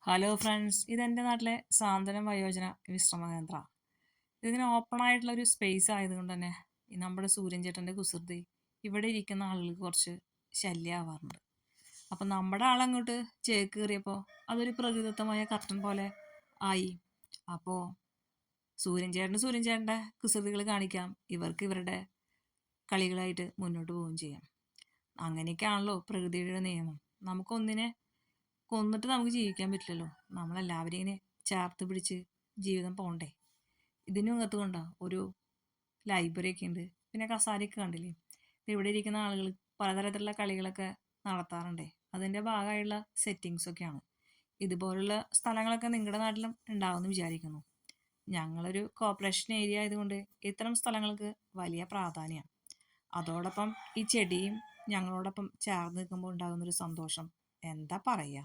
Hello friends, ഇതെൻ്റെ നാട്ടിലെ സാന്ത്വനം വയോജന വിശ്രമ കേന്ദ്ര. ഇതിങ്ങനെ ഓപ്പൺ ആയിട്ടുള്ള ഒരു സ്പേസ് ആയതുകൊണ്ട് തന്നെ ഈ നമ്മുടെ സൂര്യൻ ചേട്ടൻ്റെ കുസൃതി ഇവിടെ ഇരിക്കുന്ന ആളുകൾക്ക് കുറച്ച് ശല്യമാവാറുണ്ട്. അപ്പം നമ്മുടെ ആളങ്ങോട്ട് ചേക്ക് കയറിയപ്പോൾ അതൊരു പ്രകൃതിദത്തമായ കർട്ടൻ പോലെ ആയി. അപ്പോൾ സൂര്യൻ ചേട്ടൻ്റെ കുസൃതികൾ കാണിക്കാം, ഇവർക്ക് ഇവരുടെ കളികളായിട്ട് മുന്നോട്ട് പോവുകയും ചെയ്യാം. അങ്ങനെയൊക്കെയാണല്ലോ പ്രകൃതിയുടെ നിയമം. നമുക്കൊന്നിനെ കൊന്നിട്ട് നമുക്ക് ജീവിക്കാൻ പറ്റില്ലല്ലോ. നമ്മളെല്ലാവരും ഇങ്ങനെ ചേർത്ത് പിടിച്ച് ജീവിതം പോകണ്ടേ. ഇതിനും അകത്ത് കൊണ്ടോ ഒരു ലൈബ്രറി ഒക്കെ ഉണ്ട്, പിന്നെ കസാരയൊക്കെ കണ്ടില്ലേ. ഇവിടെ ഇരിക്കുന്ന ആളുകൾ പലതരത്തിലുള്ള കളികളൊക്കെ നടത്താറുണ്ടേ. അതിൻ്റെ ഭാഗമായുള്ള സെറ്റിങ്സൊക്കെയാണ്. ഇതുപോലുള്ള സ്ഥലങ്ങളൊക്കെ നിങ്ങളുടെ നാട്ടിലും ഉണ്ടാവുമെന്ന് വിചാരിക്കുന്നു. ഞങ്ങളൊരു കോർപ്പറേഷൻ ഏരിയ ആയതുകൊണ്ട് ഇത്തരം സ്ഥലങ്ങൾക്ക് വലിയ പ്രാധാന്യമാണ്. അതോടൊപ്പം ഈ ചെടിയും ഞങ്ങളോടൊപ്പം ചേർന്ന് നിൽക്കുമ്പോൾ ഉണ്ടാകുന്നൊരു സന്തോഷം എന്താ പറയുക.